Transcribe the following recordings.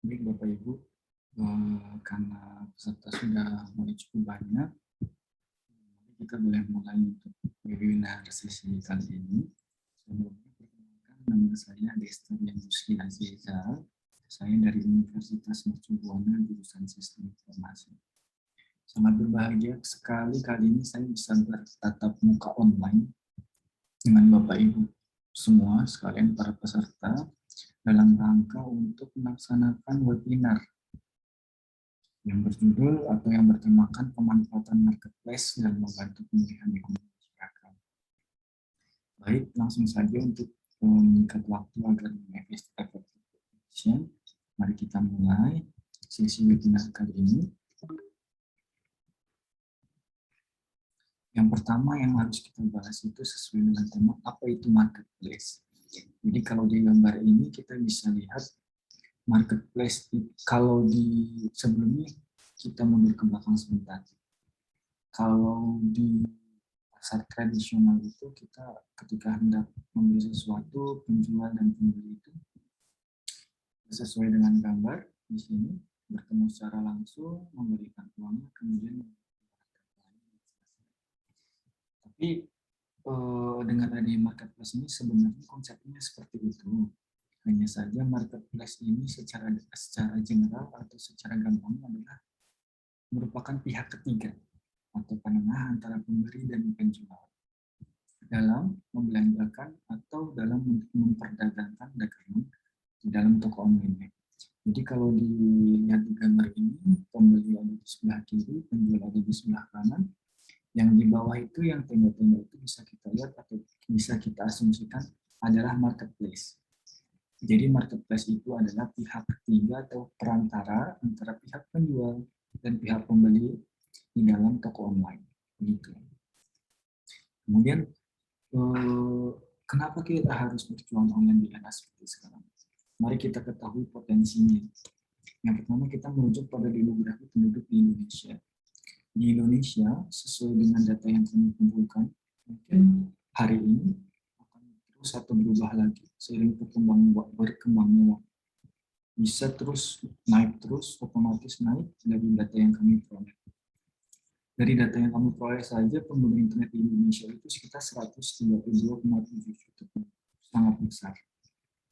Baik Bapak Ibu, karena peserta sudah mulai cukup banyak, kita boleh mulai untuk webinar sesi kali ini. Sebelumnya perkenalkan, nama saya Destarian Yusri Aziza. Saya dari Universitas Mercu Buana jurusan Sistem Informasi. Sangat berbahagia sekali kali ini saya bisa bertatap muka online dengan Bapak Ibu semua sekalian para peserta dalam rangka untuk melaksanakan webinar yang berjudul atau yang bertemakan pemanfaatan marketplace dan membantu pemulihan ekonomi masyarakat. Baik, langsung saja untuk mengikat waktu agar efisien. Mari kita mulai sesi webinar kali ini. Yang pertama yang harus kita bahas itu sesuai dengan tema apa itu marketplace. Jadi kalau di gambar ini kita bisa lihat marketplace kalau di sebelumnya kita mundur ke belakang sebentar. Kalau di pasar tradisional itu kita ketika hendak membeli sesuatu, penjual dan pembeli itu sesuai dengan gambar di sini bertemu secara langsung, memberikan uangnya, kemudian tapi dengan adanya marketplace ini sebenarnya konsepnya seperti itu. Hanya saja marketplace ini secara general atau secara gampang adalah merupakan pihak ketiga atau penengah antara pemberi dan penjual dalam membelanjakan atau dalam memperdagangkan dagangan di dalam toko online. Jadi kalau dilihat di gambar ini, pembeli ada di sebelah kiri, penjual ada di sebelah kanan. Yang di bawah itu, yang tenda-tenda itu bisa kita lihat atau bisa kita asumsikan adalah marketplace. Jadi marketplace itu adalah pihak ketiga atau perantara antara pihak penjual dan pihak pembeli di dalam toko online. Begitu. Kemudian kenapa kita harus berjuang online di era seperti sekarang? Mari kita ketahui potensinya. Yang pertama kita merujuk pada demografi penduduk di Indonesia. Di Indonesia, sesuai dengan data yang kami kumpulkan, mungkin hari ini akan terus atau berubah lagi seiring berkembangnya waktu. Bisa terus naik terus, otomatis naik dari data yang kami peroleh. Dari data yang kami peroleh saja, pengguna internet di Indonesia itu sekitar 132,7 juta, sangat besar.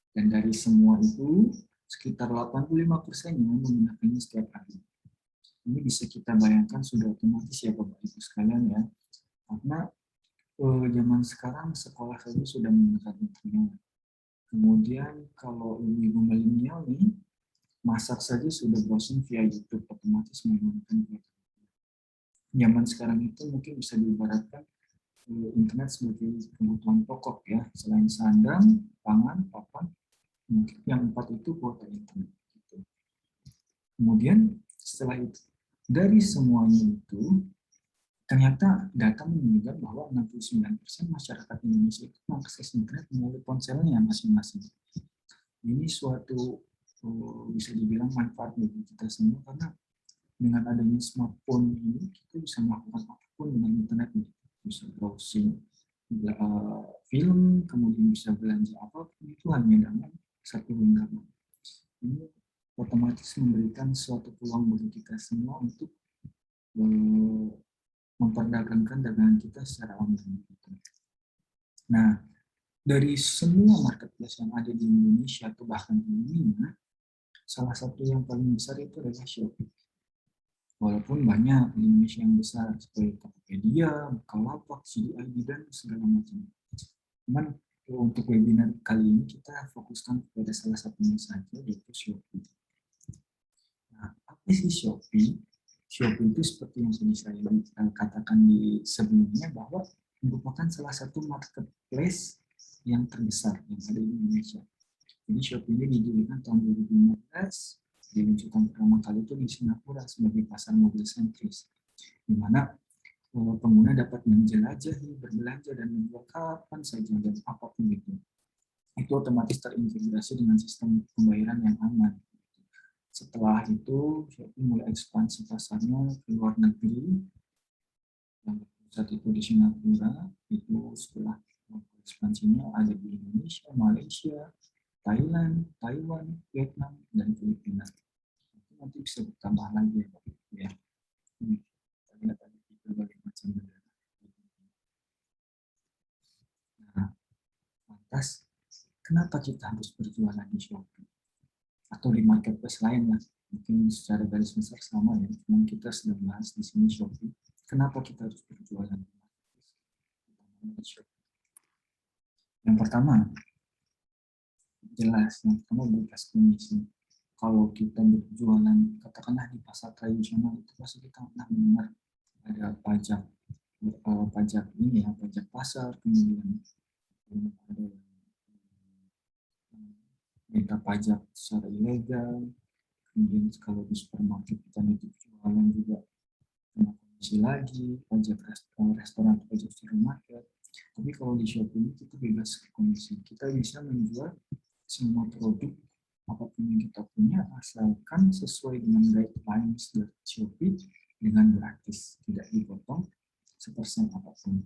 Dan dari semua itu, sekitar 85%-nya menggunakannya setiap hari. Ini bisa kita bayangkan sudah otomatis ya Bapak Ibu sekalian ya. Karena zaman sekarang sekolah saja sudah menggunakan internet. Kemudian kalau ibu milenial nih, masak saja sudah browsing via YouTube, otomatis menggunakan internet. Zaman sekarang itu mungkin bisa diibaratkan internet sebagai kebutuhan pokok ya, selain sandang, pangan, papan, mungkin yang 4 itu kuota internet. Gitu. Kemudian setelah itu, dari semuanya itu, ternyata data menunjukkan bahwa 69% masyarakat Indonesia itu mengakses internet melalui ponselnya masing-masing. Ini suatu bisa dibilang manfaat bagi kita semua karena dengan adanya smartphone ini kita bisa melakukan apapun dengan internet, bisa browsing film, kemudian bisa belanja apapun itu hanya dengan satu genggaman. Ini otomatis memberikan suatu peluang bagi kita semua untuk memperdagangkan dagangan kita secara online. Nah, dari semua marketplace yang ada di Indonesia atau bahkan di dunia, salah satu yang paling besar itu adalah Shopee. Walaupun banyak di Indonesia yang besar seperti Tokopedia, Bukalapak, CDID, dan segala macam. Cuman untuk webinar kali ini kita fokuskan pada salah satunya saja, yaitu Shopee. Nah, apa sih Shopee? Shopee itu seperti yang sudah saya katakan di sebelumnya bahwa merupakan salah satu marketplace yang terbesar yang ada di Indonesia. Jadi Shopee ini didirikan tahun 2015, diluncurkan pertama kali itu di Singapura sebagai pasar mobil sentris, di mana pengguna dapat menjelajahi, berbelanja, dan menjual kapan saja dan apapun itu. Itu otomatis terintegrasi dengan sistem pembayaran yang aman. Setelah itu, Shopee mulai ekspansi pasarnya ke luar negeri, yang saat itu di Singapura, itu setelah ekspansinya ada di Indonesia, Malaysia, Thailand, Taiwan, Vietnam, dan Filipina. Itu nanti bisa bertambah lagi ya Bapak Ibu ya. Kita lihat ada di berbagai macam negara. Nah, lantas kenapa kita harus berjualan di Shopee atau di marketplace lain ya? Mungkin secara garis besar sama ya, cuman kita sedang bahas di sini Shopee. Kenapa kita harus berjualan di Shopee? Yang pertama, jelas, yang pertama bebas komisi. Kalau kita berjualan, katakanlah di pasar tradisional itu pasti kita pernah mendengar ada pajak, pajak ini ya, pajak pasar, kemudian ada minta pajak secara ilegal, kemudian kalau di supermarket kita nitip jualan juga kena komisi lagi, pajak restoran, pajak supermarket. Tapi kalau di Shopee ini kita bebas komisi, kita bisa menjual semua produk apapun yang kita punya asalkan sesuai dengan guidelines dari Shopee dengan gratis, tidak dipotong sepersen apapun.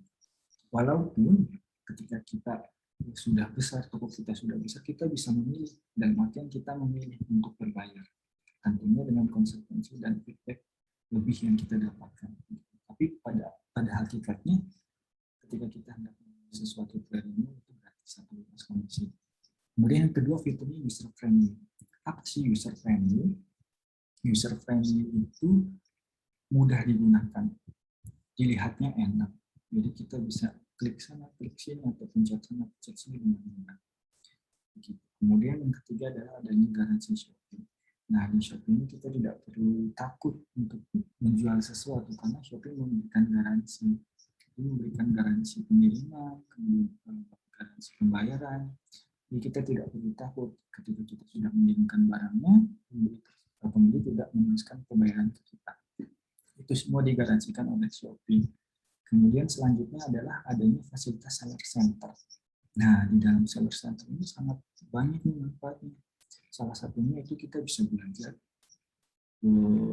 Walaupun ketika kita sudah besar, toko kita sudah besar, kita bisa memilih, dan artian kita memilih untuk berbayar. Tentunya dengan konsekuensi dan feedback lebih yang kita dapatkan. Tapi pada hakikatnya, ketika kita hendak membeli sesuatu premium itu gratis atau bebas komisi. Kemudian yang kedua fiturnya user friendly. Apa sih user friendly? User friendly itu mudah digunakan, dilihatnya enak. Jadi kita bisa klik sana, klik sini, atau pencet sana, pencet sini dengan mudah. Kemudian yang ketiga adalah adanya garansi Shopee. Nah, di Shopee ini kita tidak perlu takut untuk menjual sesuatu karena Shopee memberikan garansi. Ini memberikan garansi pengiriman, kemudian garansi pembayaran. Jadi kita tidak perlu takut ketika kita sudah mengirimkan barangnya, pembeli tidak menuliskan pembayaran ke kita. Itu semua digaransikan oleh Shopee. Kemudian selanjutnya adalah adanya fasilitas seller center. Nah, di dalam seller center ini sangat banyak manfaatnya. Salah satunya itu kita bisa belajar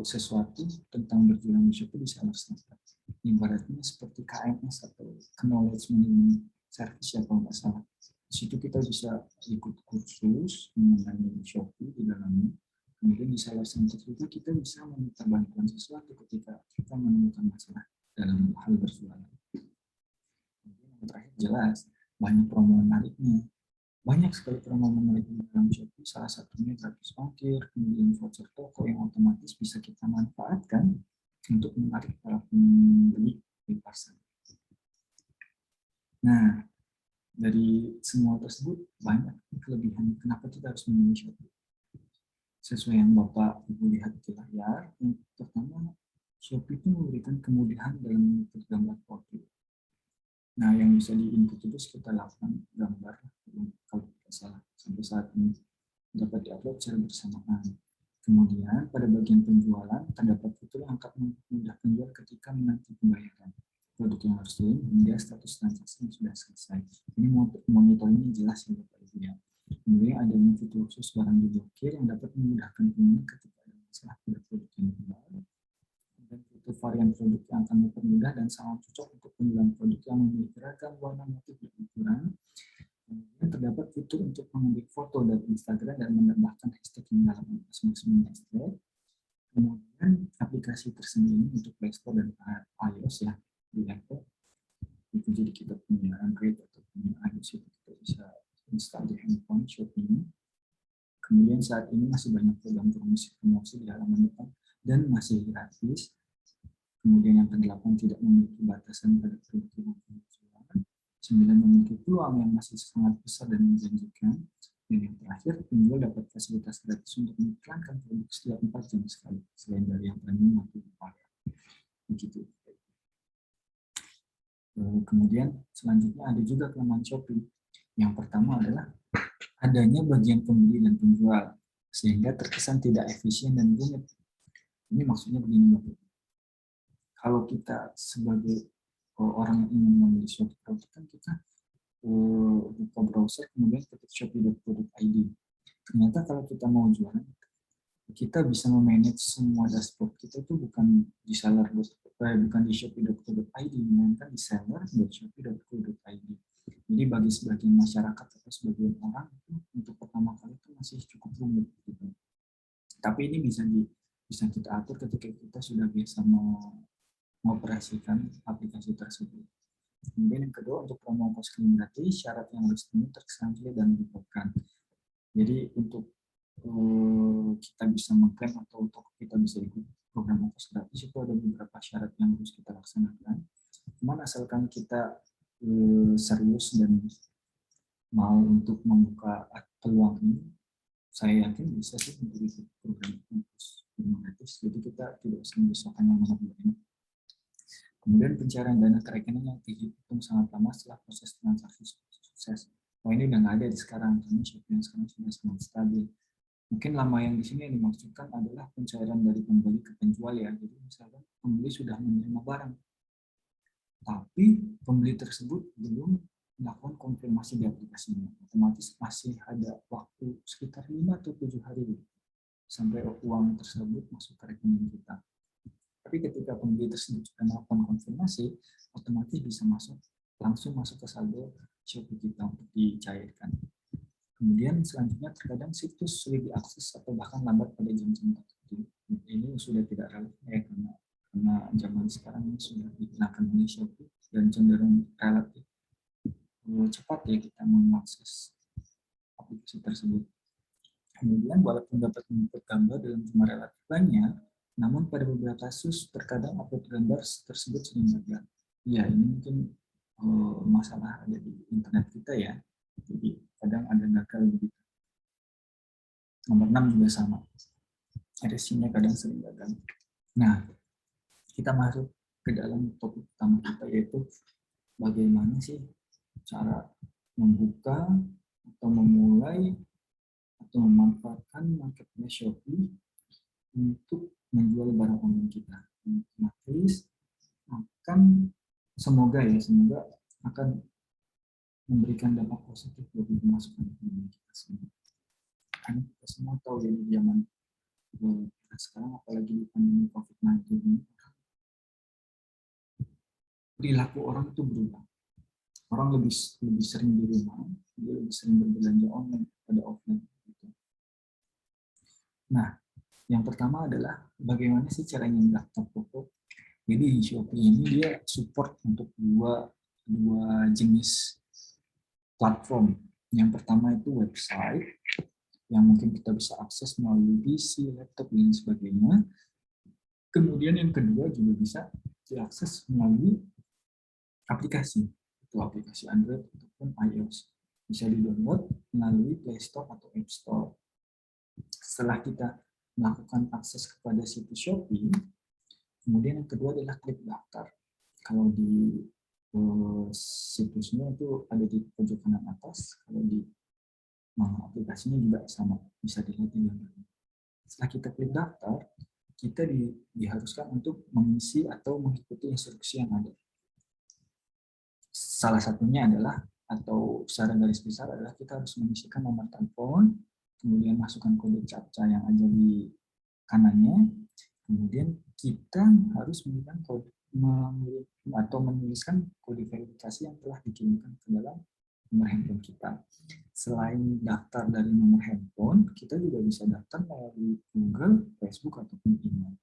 sesuatu tentang berjualan di Shopee di seller center. Ibaratnya seperti KMS atau Knowledge Management Service ya kalau nggak salah. Di situ kita bisa ikut kursus mengenai Shopee di dalamnya. Kemudian di seller center juga kita bisa meminta bantuan sesuatu ketika kita menemukan masalah dalam hal berjualan. Kemudian yang terakhir jelas banyak promo menariknya. Banyak sekali promo menarik di dalam Shopee, salah satunya gratis ongkir, kemudian voucher toko yang otomatis bisa kita manfaatkan untuk menarik para pembeli di pasar. Nah, dari semua tersebut banyak kelebihan kenapa kita harus memilih Shopee. Sesuai yang Bapak Ibu lihat di layar, yang pertama Shopee itu memberikan kemudahan dalam menginput gambar foto. Nah, yang bisa diinput itu sekitar 8 gambar, kalau tidak salah, sampai saat ini dapat diupload secara bersamaan. Kemudian, pada bagian penjualan, terdapat fitur yang akan memudahkan penjual ketika menanti pembayaran. Produk yang harus turun hingga status transaksi yang sudah selesai. Ini monitoringnya jelas ya Bapak Ibu ya. Kemudian adanya fitur khusus barang diblokir yang dapat memudahkan pengguna ketika ada masalah pada produk yang dijual. Dan fitur varian produk yang akan mempermudah dan sangat cocok untuk penjualan produk yang memiliki ragam warna, motif, dan ukuran. Kemudian terdapat fitur untuk mengambil foto dari Instagram dan menambahkan hashtag yang dalam masing-masing hashtag. Kemudian aplikasi tersendiri untuk Play Store dan iOS ya di laptop. Itu jadi kita punya Android atau punya iOS itu kita bisa install di handphone Shopee ini. Kemudian saat ini masih banyak promosi di halaman depan dan masih gratis. Kemudian yang ke-8 tidak memiliki batasan pada produk yang dijual. 9 memiliki peluang yang masih sangat besar dan menjanjikan. Dan yang terakhir, penjual dapat fasilitas gratis untuk mengiklankan produk setiap 4 jam sekali, selain dari yang premium atau berbayar. Begitu. Kemudian selanjutnya ada juga kelemahan Shopee. Yang pertama adalah adanya bagian pembeli dan penjual, sehingga terkesan tidak efisien dan rumit. Ini maksudnya begini Bapak. Kalau kita sebagai orang yang ingin membeli suatu produk kan kita buka browser kemudian ketik shopee.co.id. Ternyata kalau kita mau jualan, kita bisa memanage semua dashboard kita itu bukan di bukan di shopee.co.id, melainkan di seller.shopee.co.id. Jadi bagi sebagian masyarakat atau sebagian orang itu untuk pertama Tapi ini bisa kita atur ketika kita sudah biasa mengoperasikan aplikasi tersebut. Kemudian yang kedua, untuk promo ongkos kirim gratis, syarat yang harus dipenuhi terkesan clear dan melibatkan. Jadi untuk kita bisa mengklaim atau untuk kita bisa ikut program ongkos gratis itu ada beberapa syarat yang harus kita laksanakan. Cuman asalkan kita serius dan mau untuk membuka peluang ini, saya yakin bisa sih untuk ikut program ongkos gratis. Jadi kita tidak usah memisahkan yang mana ini. Kemudian pencairan dana ke rekening yang dihitung sangat lama setelah proses transaksi sukses. Oh, ini udah nggak ada di sekarang, karena Shopee yang sekarang sudah sangat stabil. Mungkin lama yang di sini yang dimaksudkan adalah pencairan dari pembeli ke penjual ya. Jadi misalkan pembeli sudah menerima barang, tapi pembeli tersebut belum melakukan konfirmasi di aplikasinya. Otomatis masih ada waktu sekitar 5 atau 7 hari sampai uang tersebut masuk ke rekening kita. Tapi ketika pembeli tersebut sudah melakukan konfirmasi, otomatis bisa langsung masuk ke saldo Shopee kita untuk dicairkan. Kemudian selanjutnya terkadang situs sulit diakses atau bahkan lambat pada jam-jam tertentu. Ini sudah tidak relevan ya, karena zaman sekarang ini sudah digunakan oleh Shopee dan cenderung relatif cepat ya kita mengakses aplikasi tersebut. Kemudian walaupun dapat menginput gambar dalam jumlah relatif banyak, namun pada beberapa kasus terkadang upload gambar tersebut sering gagal. Ya, ini mungkin masalah ada di internet kita ya. Jadi kadang ada gagal begitu. Nomor 6 juga sama. RSI-nya kadang sering gagal. Nah, kita masuk ke dalam topik utama kita, yaitu bagaimana sih cara membuka atau memulai atau memanfaatkan marketplace Shopee untuk menjual barang online kita. Otomatis akan semoga akan memberikan dampak positif bagi pemasukan ekonomi kita semua. Karena kita semua tahu ya, di zaman kita sekarang, apalagi di pandemi COVID-19 ini, perilaku orang itu berubah. Orang lebih sering di rumah, dia lebih sering berbelanja online pada offline. Nah, yang pertama adalah bagaimana sih caranya mendaftar toko. Jadi di Shopee ini dia support untuk dua jenis platform. Yang pertama itu website, yang mungkin kita bisa akses melalui PC, laptop, dan sebagainya. Kemudian yang kedua juga bisa diakses melalui aplikasi, itu aplikasi Android ataupun iOS. Bisa di-download melalui Play Store atau App Store. Setelah kita melakukan akses kepada situs Shopee, kemudian yang kedua adalah klik daftar. Kalau di situsnya itu ada di pojok kanan atas, kalau di aplikasinya juga sama, bisa dilihat di gambarnya. Setelah kita klik daftar, kita diharuskan untuk mengisi atau mengikuti instruksi yang ada. Salah satunya adalah, atau secara garis besar adalah kita harus mengisikan nomor telepon, kemudian masukkan kode CAPTCHA yang ada di kanannya, kemudian kita harus memberikan kode atau menuliskan kode verifikasi yang telah dikirimkan ke dalam nomor handphone kita. Selain daftar dari nomor handphone, kita juga bisa daftar melalui Google, Facebook, ataupun email.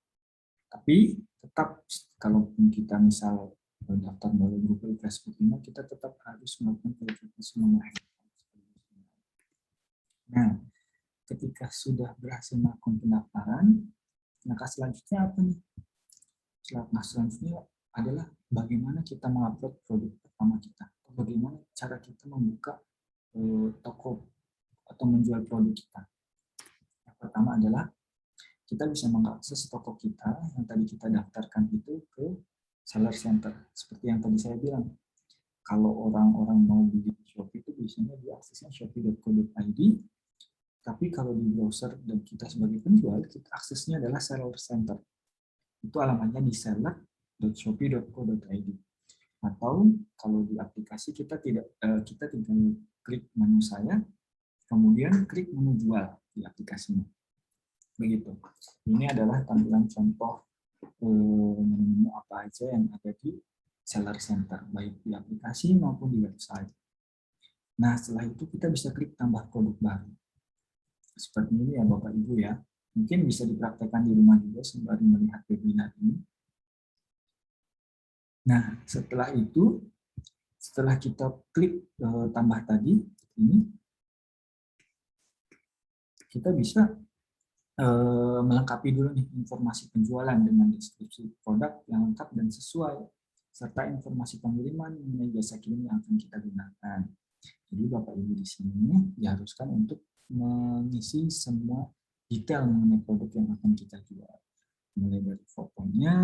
Tapi tetap, kalaupun kita misal daftar melalui Google, Facebook, email, kita tetap harus melakukan verifikasi nomor handphone. Nah, ketika sudah berhasil melakukan pendaftaran, langkah selanjutnya apa nih? Langkah selanjutnya adalah bagaimana kita mengupload produk pertama kita. Bagaimana cara kita membuka toko atau menjual produk kita. Yang pertama adalah kita bisa mengakses toko kita yang tadi kita daftarkan itu ke seller center. Seperti yang tadi saya bilang, kalau orang-orang mau beli di Shopee itu biasanya diaksesnya shopee.co.id, tapi kalau di browser dan kita sebagai penjual, kita aksesnya adalah seller center. Itu alamatnya di seller.shopee.co.id. Atau kalau di aplikasi kita tinggal klik menu saya, kemudian klik menu jual di aplikasinya. Begitu. Ini adalah tampilan contoh menu apa aja yang ada di seller center, baik di aplikasi maupun di website. Nah, setelah itu kita bisa klik tambah produk baru. Seperti ini ya Bapak Ibu ya. Mungkin bisa dipraktekkan di rumah juga sembari melihat webinar ini. Nah, setelah itu, setelah kita klik tambah tadi, ini kita bisa melengkapi dulu nih informasi penjualan dengan deskripsi produk yang lengkap dan sesuai, serta informasi pengiriman mengenai jasa kirim yang akan kita gunakan. Jadi Bapak Ibu di sini diharuskan untuk mengisi semua detail mengenai produk yang akan kita jual. Mulai dari fotonya,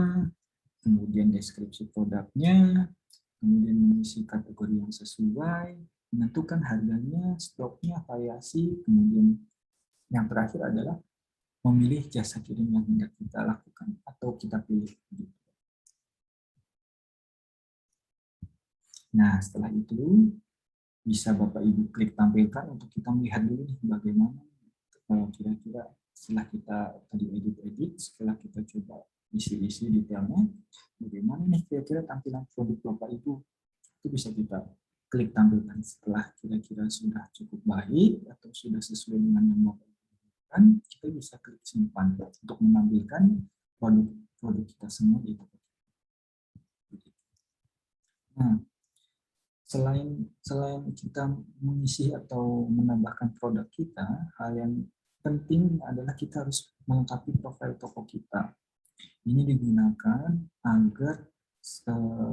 kemudian deskripsi produknya, kemudian mengisi kategori yang sesuai, menentukan harganya, stoknya, variasi, kemudian yang terakhir adalah memilih jasa kirim yang hendak kita lakukan atau kita pilih. Nah, setelah itu bisa Bapak Ibu klik tampilkan untuk kita melihat dulu nih bagaimana kira-kira setelah kita tadi edit-edit, setelah kita coba isi-isi detailnya, bagaimana nih kira-kira tampilan produk Bapak Ibu. Itu bisa kita klik tampilkan setelah kira-kira sudah cukup baik atau sudah sesuai dengan yang Bapak Ibu inginkan, kita bisa klik simpan untuk menampilkan produk kita semua di toko. Nah, selain kita mengisi atau menambahkan produk kita, hal yang penting adalah kita harus melengkapi profil toko kita. Ini digunakan agar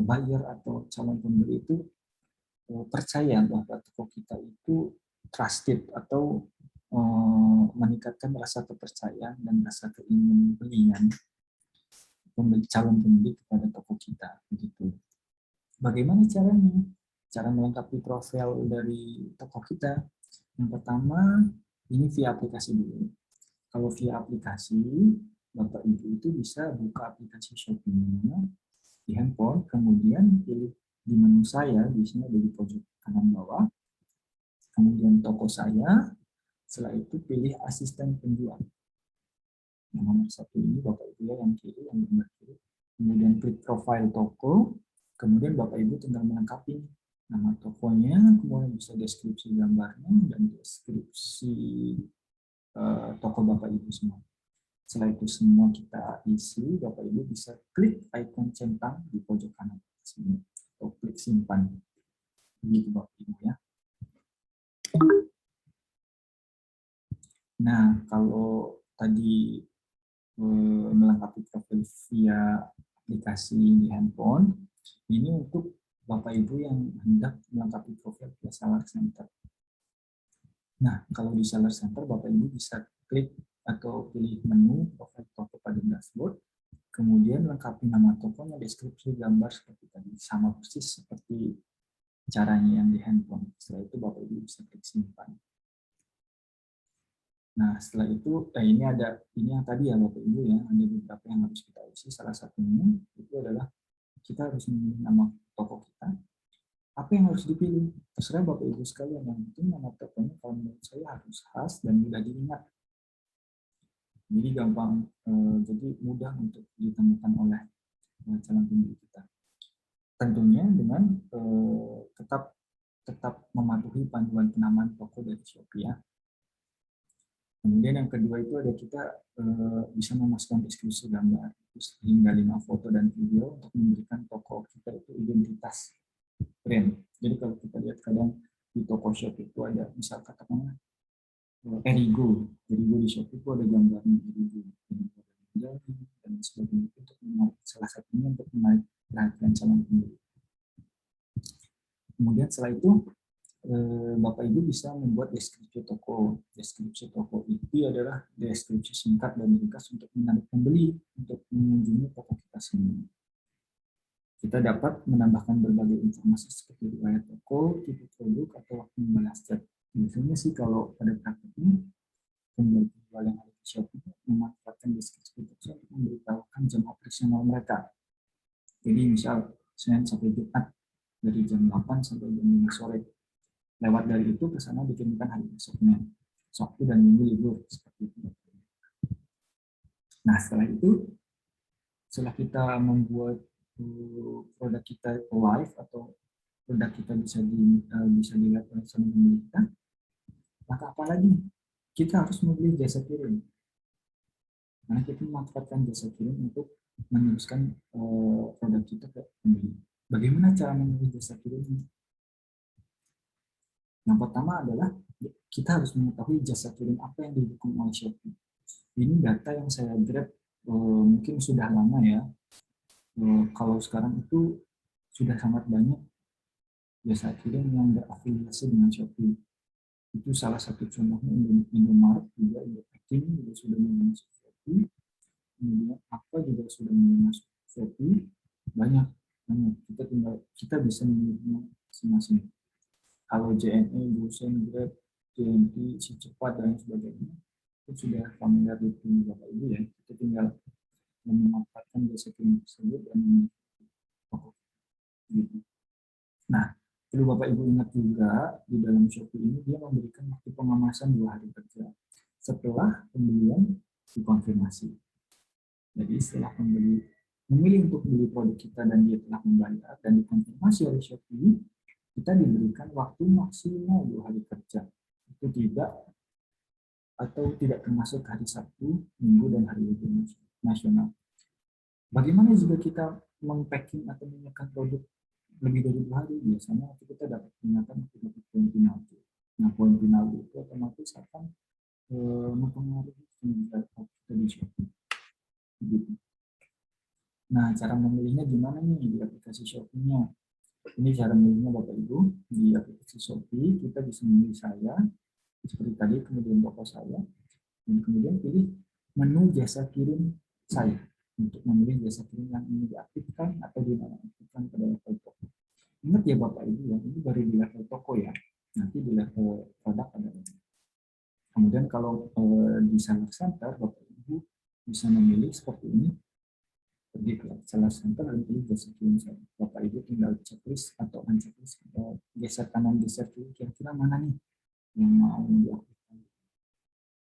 buyer atau calon pembeli itu percaya bahwa toko kita itu trusted atau meningkatkan rasa kepercayaan dan rasa keingin belian calon pembeli kepada toko kita. Begitu. Bagaimana caranya? Cara melengkapi profil dari toko kita. Yang pertama, ini via aplikasi dulu. Kalau via aplikasi, Bapak Ibu itu bisa buka aplikasi Shopee-nya di handphone, kemudian pilih di menu saya, di sini ada di pojok kanan bawah, kemudian toko saya, setelah itu pilih asisten penjual. Yang nomor satu ini Bapak Ibu yang kiri, yang benar kiri. Kemudian klik profile toko, kemudian Bapak Ibu tinggal melengkapi nama tokonya, kemudian bisa deskripsi gambarnya dan deskripsi toko Bapak Ibu semua. Setelah itu semua kita isi, Bapak Ibu bisa klik icon centang di pojok kanan sini atau klik simpan. Begitu Bapak Ibu ya. Nah, kalau tadi melengkapi profil via aplikasi di handphone, ini untuk Bapak Ibu yang hendak melengkapi profil via Seller Center. Nah, kalau di Seller Center, Bapak Ibu bisa klik atau pilih menu profil toko pada dashboard, kemudian lengkapi nama tokonya, deskripsi, gambar seperti tadi, sama persis seperti caranya yang di handphone. Setelah itu Bapak Ibu bisa klik simpan. Nah, setelah itu, ini yang tadi ya Bapak Ibu ya, ada beberapa yang harus kita isi. Salah satunya itu adalah kita harus memilih nama toko kita. Apa yang harus dipilih? Terserah Bapak Ibu sekalian. Yang penting nama tokonya kalau menurut saya harus khas dan mudah diingat. Jadi gampang, jadi mudah untuk ditemukan oleh calon pembeli kita. Tentunya dengan tetap mematuhi panduan penamaan toko dari Shopee ya. Kemudian yang kedua itu ada kita bisa memasukkan deskripsi gambar hingga 5 foto dan video untuk memberikan toko kita itu identitas brand. Jadi kalau kita lihat kadang di toko Shopee itu ada misal katakanlah Erigo di Shopee itu ada gambarnya Erigo dan sebagainya untuk menarik, salah satunya untuk menarik perhatian calon pembeli. Kemudian setelah itu Bapak Ibu bisa membuat deskripsi toko. Deskripsi toko itu adalah deskripsi singkat dan ringkas untuk menarik pembeli untuk mengunjungi toko kita semua. Kita dapat menambahkan berbagai informasi seperti riwayat toko, tipe produk, atau waktu membalas chat. Biasanya sih kalau pada praktiknya penjual yang ada di Shopee memanfaatkan deskripsi toko untuk memberitahukan jam operasional mereka. Jadi misal Senin sampai Jumat dari jam 8 sampai jam 5 sore. Lewat dari itu ke sana dikirimkan hari besoknya. Sabtu dan Minggu libur seperti itu. Nah, setelah kita membuat produk kita live atau produk kita bisa dilihat oleh calon pembeli kita, maka apalagi kita harus memilih jasa kirim. Karena kita memanfaatkan jasa kirim untuk meneruskan produk kita ke pembeli. Bagaimana cara memilih jasa kirim? Yang pertama adalah kita harus mengetahui jasa kirim apa yang didukung oleh Shopee. Ini data yang saya grab mungkin sudah lama ya. Kalau sekarang itu sudah sangat banyak jasa kirim yang berafiliasi dengan Shopee. Itu salah satu contohnya Indomaret juga, Indopacking juga sudah mulai masuk Shopee. Kemudian apa juga sudah mulai masuk Shopee. Banyak. Kita bisa memilihnya masing-masing. Kalau JNE, Gosen, Grab, JNE, Si Cepat, dan sebagainya, itu sudah familiar di Bapak Ibu ya. Kita tinggal memanfaatkan jasa kirim tersebut dan gitu. Nah, perlu Bapak Ibu ingat juga di dalam Shopee ini dia memberikan waktu pengemasan 2 hari kerja setelah pembelian dikonfirmasi. Jadi setelah pembeli memilih untuk beli produk kita dan dia telah membayar dan dikonfirmasi oleh Shopee, kita diberikan waktu maksimal 2 hari kerja. Itu tidak termasuk hari Sabtu, Minggu, dan hari libur nasional. Bagaimana jika kita mempacking atau menyiapkan produk lebih dari 2 hari? Biasanya kita dapat peringatan, kita dapat poin penalti. Nah, poin penalti itu otomatis akan mempengaruhi kinerja kita di Shopee. Gitu. Nah, cara memilihnya gimana nih di aplikasi Shopee-nya? Ini cara memilihnya Bapak Ibu. Di aplikasi Shopee, kita bisa memilih saya, seperti tadi, kemudian toko saya, dan kemudian pilih menu jasa kirim saya untuk memilih jasa kirim yang ingin diaktifkan atau dinonaktifkan pada level toko. Ingat ya Bapak Ibu, ya, ini baru di level toko ya, nanti di level produk ada. Kemudian kalau di seller center, Bapak Ibu bisa memilih seperti ini, pergi ke seller center dan pilih jasa kirim saya. Bapak Ibu tinggal checklist atau unchecklist, geser kanan geser kiri, kira-kira mana nih yang mau diaktifkan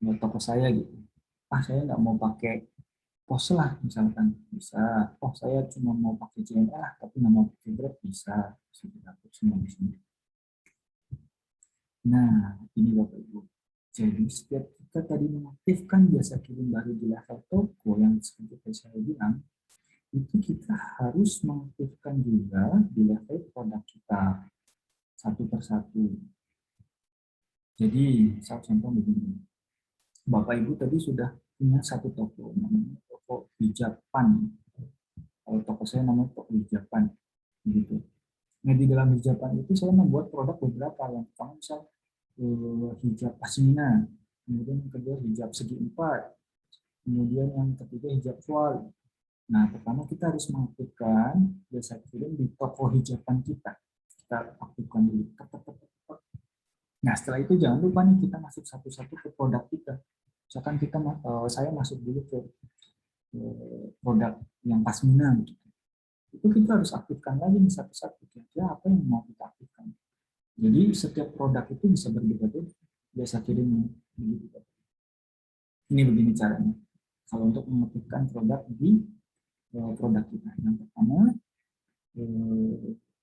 buat toko saya gitu. Saya nggak mau pakai pos lah misalkan, bisa. Saya cuma mau pakai JNE lah tapi nggak mau pakai Grab, bisa diatur semua di sini. Nah, ini Bapak Ibu. Jadi setiap kita tadi mengaktifkan jasa kirim baru di level toko yang seperti saya bilang, itu kita harus mengaktifkan juga di level produk kita satu persatu. Jadi, saya contoh begini. Bapak Ibu tadi sudah punya satu toko, namanya toko Hijapan. Kalau toko saya namanya toko Hijapan. Gitu. Nah, di dalam Hijapan itu saya membuat produk beberapa. Yang pertama misal hijab pasmina, kemudian yang kedua hijab segi empat, kemudian yang ketiga hijab voile. Nah, pertama kita harus mengaktifkan jasa kirim di toko hijaban kita. Kita aktifkan dulu. Nah, setelah itu jangan lupa nih kita masuk satu-satu ke produk kita. Misalkan saya masuk dulu ke produk yang pasmina gitu. Itu kita harus aktifkan lagi nih satu-satu. Kira-kira apa yang mau kita aktifkan? Jadi setiap produk itu bisa berbeda-beda jasa kirimnya. Ini begini caranya. Kalau untuk mengaktifkan produk di produk kita, yang pertama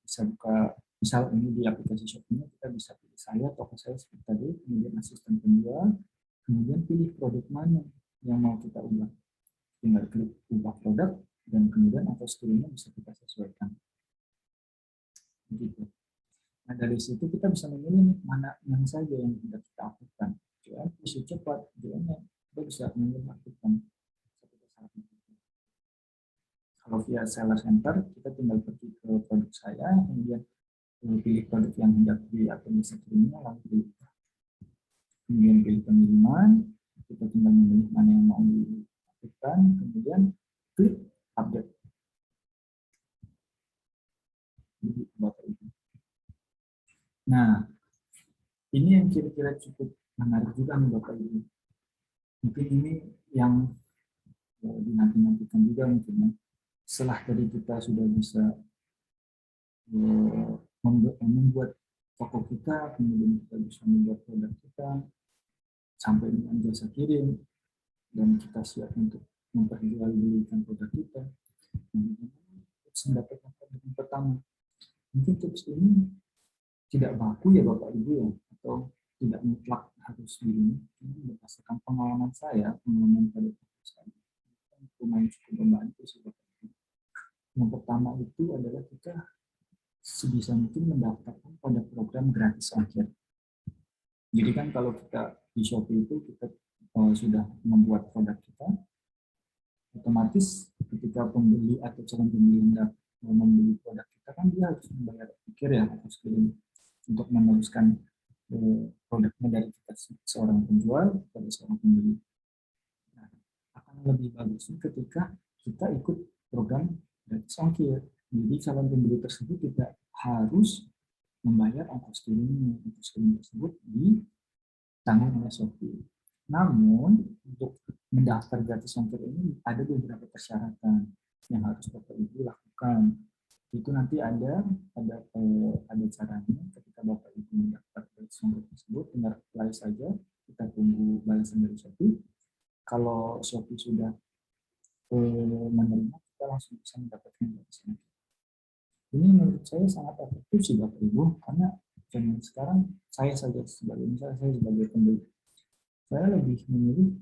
bisa buka, misal ini di aplikasi Shopee kita bisa pilih saya, toko saya seperti tadi, kemudian asisten penjual, kemudian pilih produk mana yang mau kita ubah. Tinggal klik ubah produk dan kemudian auto skill-nya bisa kita sesuaikan. Begitu. Nah, dari situ kita bisa memilih mana yang saja yang tidak kita aktifkan. JNE bisa cepat, JNE kita bisa memilih aktifkan. Kalau via seller center, kita tinggal pergi ke produk saya, kemudian pilih produk yang hendak di atau bisa kirimnya, lalu pilih. Kemudian pilih pengiriman, kita tinggal memilih mana yang mau diaktifkan, kemudian klik update. Nah, ini yang kira-kira cukup menarik juga nih Bapak Ibu. Mungkin ini yang dinanti-nantikan juga mungkin ya. Setelah tadi kita sudah bisa membuat toko kita, kemudian kita bisa membuat produk kita sampai dengan jasa kirim, dan kita siap untuk memperjualbelikan produk kita. Tips mendapatkan yang pertama, mungkin tips ini tidak baku ya Bapak Ibu ya, atau tidak mutlak harus begini. Ini berdasarkan pengalaman saya, pengalaman pada saya. lumayan cukup membantu sih. Yang pertama itu adalah kita sebisa mungkin mendaftarkan pada program gratis ongkir. Jadi kan kalau kita di Shopee itu kita sudah membuat produk kita, otomatis ketika pembeli atau calon pembeli hendak membeli produk kita kan dia harus membayar ongkir ya, harus kirim untuk meneruskan produknya dari kita seorang penjual kepada seorang pembeli. Nah, akan lebih bagusnya ketika kita ikut program gratis ongkir. Jadi calon pembeli tersebut tidak harus membayar ongkos kirimnya. Ongkos kirim tersebut ditanggung oleh Shopee. Namun untuk mendaftar gratis ongkir ini ada beberapa persyaratan yang harus Bapak Ibu lakukan. Itu nanti ada caranya ketika Bapak Ibu mendaftar gratis ongkir tersebut, tinggal apply saja, kita tunggu balasan dari Shopee. Kalau Shopee sudah menerima, kita langsung bisa mendapatkan gratis ongkir. Ini menurut saya sangat efektif sih Bapak Ibu, karena zaman sekarang saya sebagai pembeli, saya lebih memilih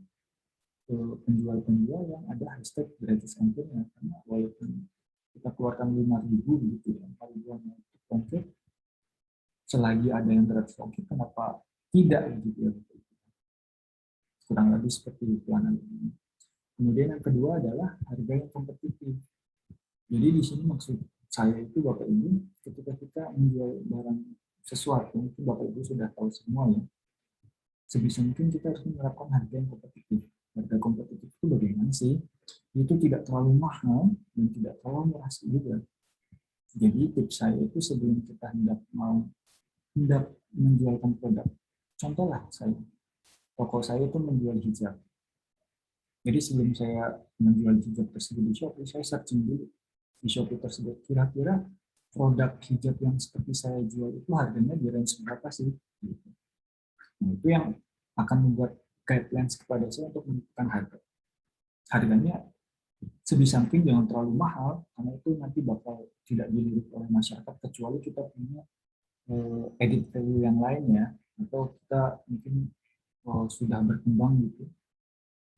penjual-penjual yang ada hashtag gratis ongkirnya, karena walaupun kita keluarkan 5.000 gitu ya, 4.000 untuk ongkir, selagi ada yang gratis ongkir, kenapa tidak gitu ya. Kurang lebih seperti itu analoginya. Kemudian yang kedua adalah harga yang kompetitif. Jadi di sini maksud saya itu Bapak Ibu, ketika kita menjual barang sesuatu, mungkin Bapak Ibu sudah tahu semua ya, sebisa mungkin kita harus menerapkan harga yang kompetitif. Harga kompetitif itu bagaimana sih? Itu tidak terlalu mahal dan tidak terlalu murah juga. Jadi tips saya itu sebelum kita hendak menjualkan produk, contohlah toko saya itu menjual hijab. Jadi sebelum saya menjual hijab tersebut di Shopee, saya searching dulu di Shopee tersebut, kira-kira produk hijab yang seperti saya jual itu harganya di range berapa sih? Nah, itu yang akan membuat guidelines kepada saya untuk menentukan harga. Harganya sebisa mungkin jangan terlalu mahal, karena itu nanti bakal tidak dilirik oleh masyarakat, kecuali kita punya edit value yang lain ya, atau kita mungkin sudah berkembang gitu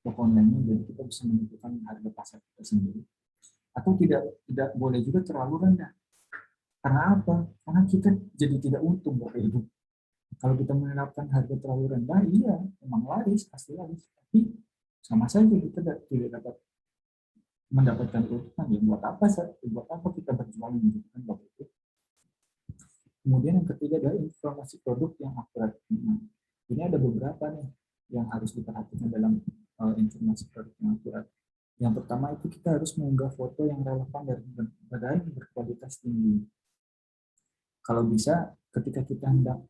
toko online-nya, jadi kita bisa menentukan harga pasar kita sendiri. Atau tidak boleh juga terlalu rendah. Karena apa? Karena kita jadi tidak untung Bapak Ibu. Kalau kita menerapkan harga terlalu rendah, iya, memang laris, pasti laris. Tapi sama saja kita tidak dapat mendapatkan keuntungan. Ya buat apa kita berjualan gitu kan Bapak Ibu. Kemudian yang ketiga adalah informasi produk yang akurat. Ini ada beberapa nih yang harus diperhatikan dalam informasi produk yang akurat. Yang pertama itu kita harus mengunggah foto yang relevan dan berkualitas tinggi. Kalau bisa, ketika kita hendak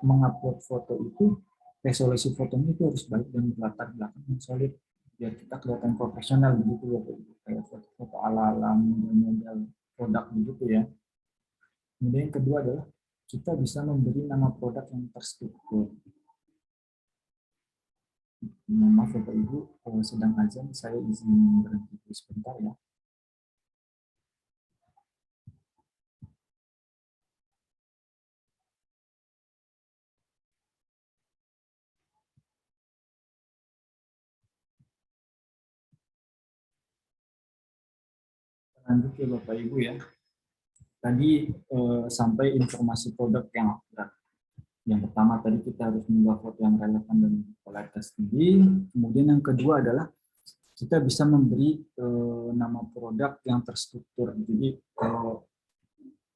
mengupload foto itu, resolusi fotonya itu harus baik dan berlatar belakang yang solid, biar kita kelihatan profesional begitu ya, kayak foto ala-ala model produk begitu ya. Kemudian yang kedua adalah kita bisa memberi nama produk yang terstruktur. Maaf Bapak Ibu, kalau sedang azan saya izin berhenti sebentar ya. Lanjut ya Bapak Ibu ya. Tadi sampai informasi produk yang akurat. Yang pertama tadi kita harus membuat foto yang relevan dan kualitas tinggi. Kemudian yang kedua adalah kita bisa memberi nama produk yang terstruktur. Jadi kalau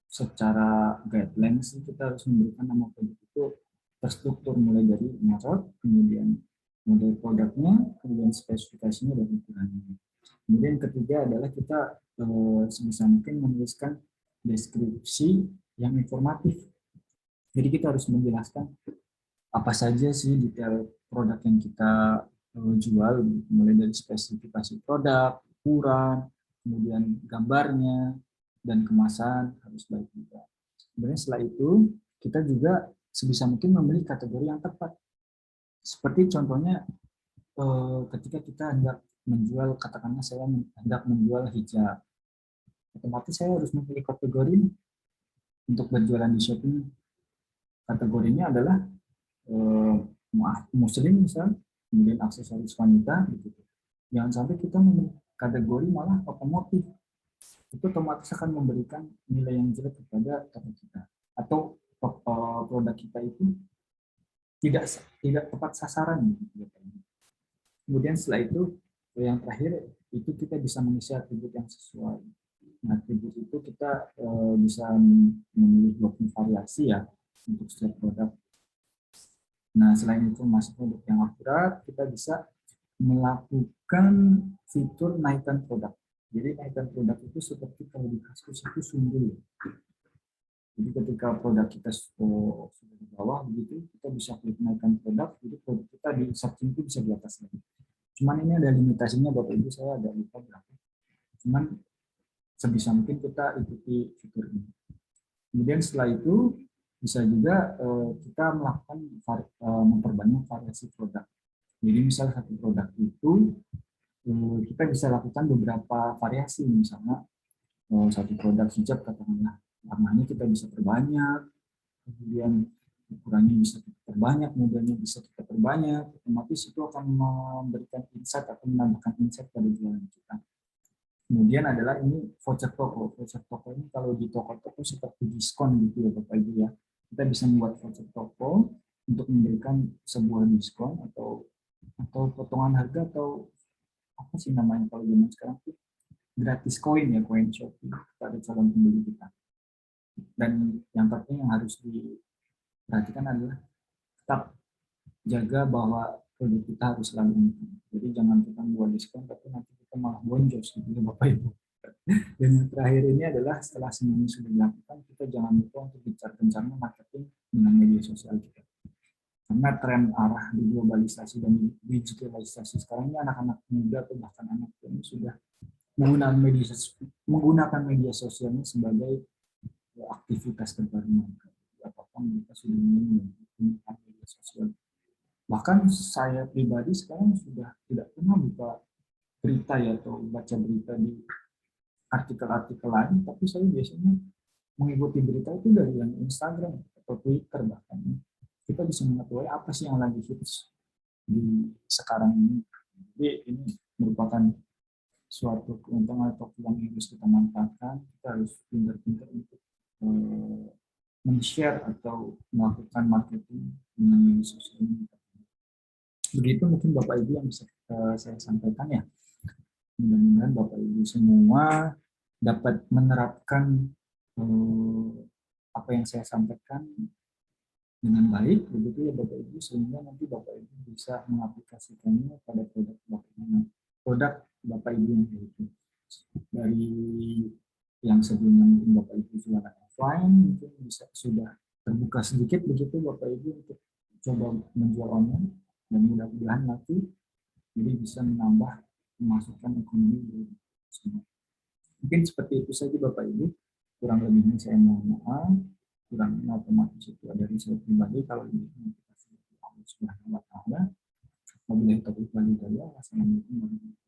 secara guidelines kita harus memberikan nama produk itu terstruktur, mulai dari merek, kemudian model produknya, kemudian spesifikasinya dan ukurannya. Kemudian ketiga adalah kita sebisa mungkin menuliskan deskripsi yang informatif. Jadi kita harus menjelaskan apa saja sih detail produk yang kita jual, mulai dari spesifikasi produk, ukuran, kemudian gambarnya, dan kemasan harus baik juga. Kemudian setelah itu, kita juga sebisa mungkin memilih kategori yang tepat. Seperti contohnya ketika kita hendak menjual, katakanlah saya hendak menjual hijab, otomatis saya harus memilih kategori untuk berjualan di Shopee. Kategorinya adalah muslim misal, kemudian aksesoris wanita, gitu. Jangan sampai kita kategori malah otomotif, itu otomatis akan memberikan nilai yang jelek kepada toko kita, atau produk kita itu tidak tidak tepat sasaran gitu. Kemudian setelah itu yang terakhir itu kita bisa mengisi atribut yang sesuai. Nah, atribut itu kita bisa memilih 20 variasi ya untuk setiap produk. Nah, selain itu masuk produk yang akurat, kita bisa melakukan fitur naikkan produk. Jadi naikkan produk itu seperti kalau di Kaskus itu sundul. Jadi ketika produk kita sudah di bawah begitu, kita bisa klik naikkan produk, jadi produk kita di searching itu bisa di atas lagi. Cuman ini ada limitasinya Bapak Ibu, saya ada lupa berapa. Cuman sebisa mungkin kita ikuti fitur ini. Kemudian setelah itu bisa juga kita melakukan memperbanyak variasi produk. Jadi misal satu produk itu kita bisa lakukan beberapa variasi, misalnya satu produk hijab katakanlah warnanya kita bisa perbanyak, kemudian ukurannya bisa kita perbanyak, modelnya bisa kita perbanyak, otomatis itu akan memberikan insight atau menambahkan insight pada jualan kita. Kemudian adalah ini voucher toko. Voucher toko ini kalau di toko-toko seperti diskon gitu ya Bapak Ibu ya. Kita bisa membuat voucher toko untuk memberikan sebuah diskon atau potongan harga atau apa sih namanya kalau zaman sekarang tuh gratis koin ya, koin Shopee kepada calon pembeli kita. Dan yang penting yang harus diperhatikan adalah tetap jaga bahwa produk kita harus selalu unik. Jadi jangan kita buat diskon tapi nanti kita malah boncos gitu ya Bapak Ibu. Dan yang terakhir ini adalah setelah semuanya sudah dilakukan, kita jangan lupa untuk gencar-gencarnya marketing dengan media sosial kita. Karena tren arah di globalisasi dan digitalisasi sekarang ini anak-anak muda atau bahkan anak tua ini sudah menggunakan media sosialnya sebagai aktivitas terbaru mereka. Apapun mereka sudah mulai menggunakan media sosial. Bahkan saya pribadi sekarang sudah tidak pernah buka berita ya atau baca berita di artikel-artikel lain, tapi saya biasanya mengikuti berita itu dari yang Instagram atau Twitter bahkan. Kita bisa mengetahui apa sih yang lagi hits di sekarang ini. Jadi ini merupakan suatu keuntungan atau peluang yang harus kita manfaatkan. Kita harus pintar-pintar untuk men-share atau melakukan marketing dengan media sosial media. Begitu mungkin Bapak Ibu yang bisa saya sampaikan ya. Mudah-mudahan Bapak Ibu semua dapat menerapkan apa yang saya sampaikan dengan baik, begitu ya Bapak Ibu, sehingga nanti Bapak Ibu bisa mengaplikasikannya pada produk Bapak Ibu yang itu. Dari yang sebelumnya mungkin Bapak Ibu jualan offline, mungkin bisa sudah terbuka sedikit begitu Bapak Ibu untuk coba menjual online, dan mudah-mudahan nanti jadi bisa menambah pemasukan ekonomi dari semua. Mungkin seperti itu saja Bapak Ibu, kurang lebihnya saya mohon maaf, kurang otomatis itu dari saya pribadi. Kalau ini kita Allah Subhanahu wa taala, wabillahi taufiq wal hidayah. Wassalamualaikum warahmatullahi wabarakatuh.